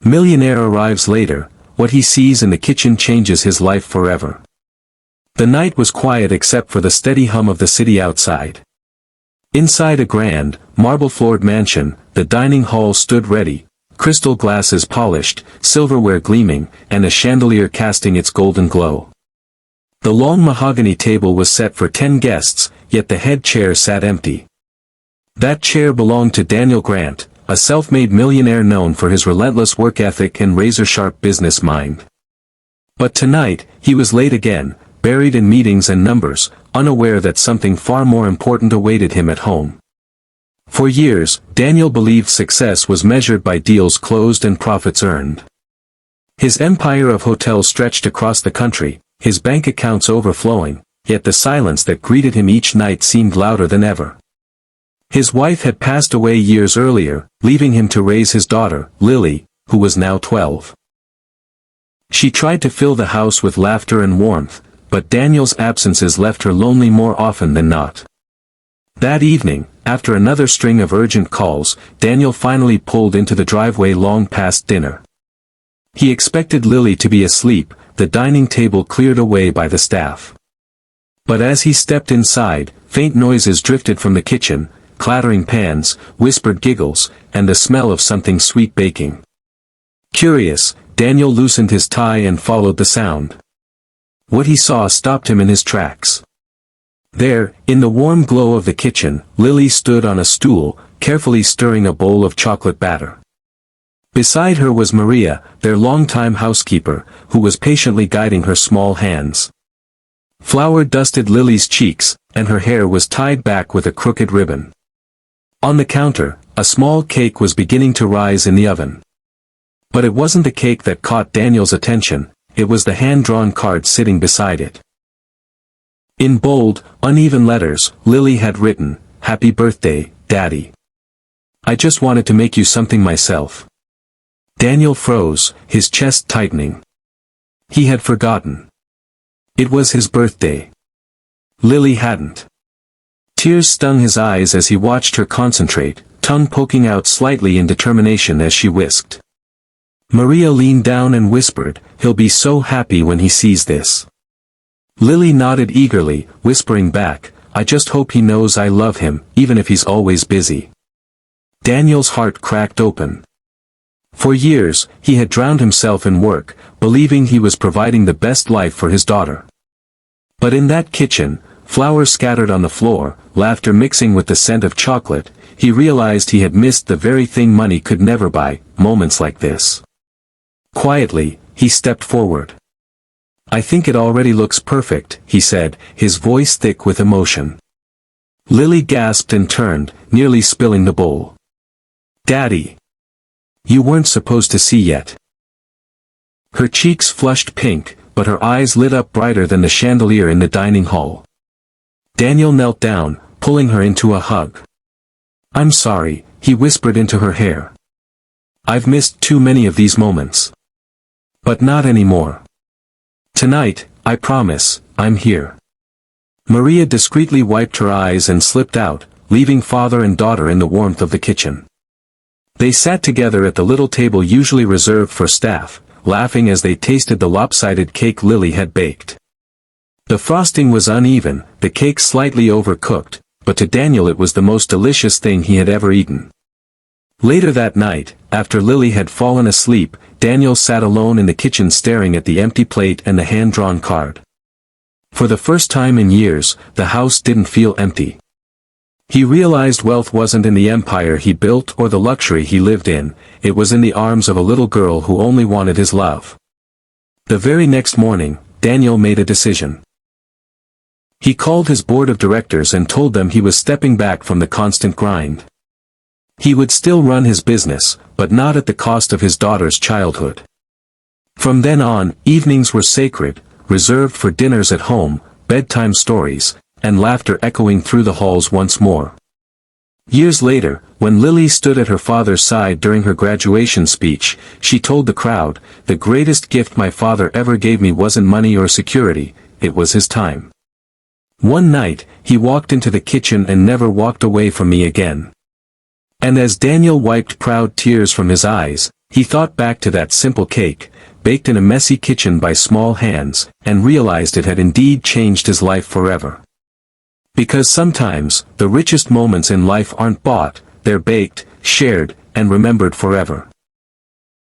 Millionaire arrives later. What he sees in the kitchen changes his life forever. The night was quiet except for the steady hum of the city outside. Inside a grand, marble-floored mansion, the dining hall stood ready, crystal glasses polished, silverware gleaming, and a chandelier casting its golden glow. The long mahogany table was set for 10 guests, yet the head chair sat empty. That chair belonged to Daniel Grant, a self-made millionaire known for his relentless work ethic and razor-sharp business mind. But tonight, he was late again, buried in meetings and numbers, unaware that something far more important awaited him at home. For years, Daniel believed success was measured by deals closed and profits earned. His empire of hotels stretched across the country, his bank accounts overflowing, yet the silence that greeted him each night seemed louder than ever. His wife had passed away years earlier, leaving him to raise his daughter, Lily, who was now 12. She tried to fill the house with laughter and warmth, but Daniel's absences left her lonely more often than not. That evening, after another string of urgent calls, Daniel finally pulled into the driveway long past dinner. He expected Lily to be asleep, the dining table cleared away by the staff. But as he stepped inside, faint noises drifted from the kitchen, clattering pans, whispered giggles, and the smell of something sweet baking. Curious, Daniel loosened his tie and followed the sound. What he saw stopped him in his tracks. There, in the warm glow of the kitchen, Lily stood on a stool, carefully stirring a bowl of chocolate batter. Beside her was Maria, their longtime housekeeper, who was patiently guiding her small hands. Flour dusted Lily's cheeks, and her hair was tied back with a crooked ribbon. On the counter, a small cake was beginning to rise in the oven. But it wasn't the cake that caught Daniel's attention, it was the hand-drawn card sitting beside it. In bold, uneven letters, Lily had written, "Happy birthday, Daddy. I just wanted to make you something myself." Daniel froze, his chest tightening. He had forgotten. It was his birthday. Lily hadn't. Tears stung his eyes as he watched her concentrate, tongue poking out slightly in determination as she whisked. Maria leaned down and whispered, "He'll be so happy when he sees this." Lily nodded eagerly, whispering back, "I just hope he knows I love him, even if he's always busy." Daniel's heart cracked open. For years, he had drowned himself in work, believing he was providing the best life for his daughter. But in that kitchen, flowers scattered on the floor, laughter mixing with the scent of chocolate, he realized he had missed the very thing money could never buy, moments like this. Quietly, he stepped forward. "I think it already looks perfect," he said, his voice thick with emotion. Lily gasped and turned, nearly spilling the bowl. "Daddy! You weren't supposed to see yet." Her cheeks flushed pink, but her eyes lit up brighter than the chandelier in the dining hall. Daniel knelt down, pulling her into a hug. "I'm sorry," he whispered into her hair. "I've missed too many of these moments. But not anymore. Tonight, I promise, I'm here." Maria discreetly wiped her eyes and slipped out, leaving father and daughter in the warmth of the kitchen. They sat together at the little table usually reserved for staff, laughing as they tasted the lopsided cake Lily had baked. The frosting was uneven, the cake slightly overcooked, but to Daniel it was the most delicious thing he had ever eaten. Later that night, after Lily had fallen asleep, Daniel sat alone in the kitchen staring at the empty plate and the hand-drawn card. For the first time in years, the house didn't feel empty. He realized wealth wasn't in the empire he built or the luxury he lived in, it was in the arms of a little girl who only wanted his love. The very next morning, Daniel made a decision. He called his board of directors and told them he was stepping back from the constant grind. He would still run his business, but not at the cost of his daughter's childhood. From then on, evenings were sacred, reserved for dinners at home, bedtime stories, and laughter echoing through the halls once more. Years later, when Lily stood at her father's side during her graduation speech, she told the crowd, "The greatest gift my father ever gave me wasn't money or security, it was his time. One night, he walked into the kitchen and never walked away from me again." And as Daniel wiped proud tears from his eyes, He thought back to that simple cake, baked in a messy kitchen by small hands, and realized it had indeed changed his life forever. Because sometimes, the richest moments in life aren't bought, they're baked, shared, and remembered forever.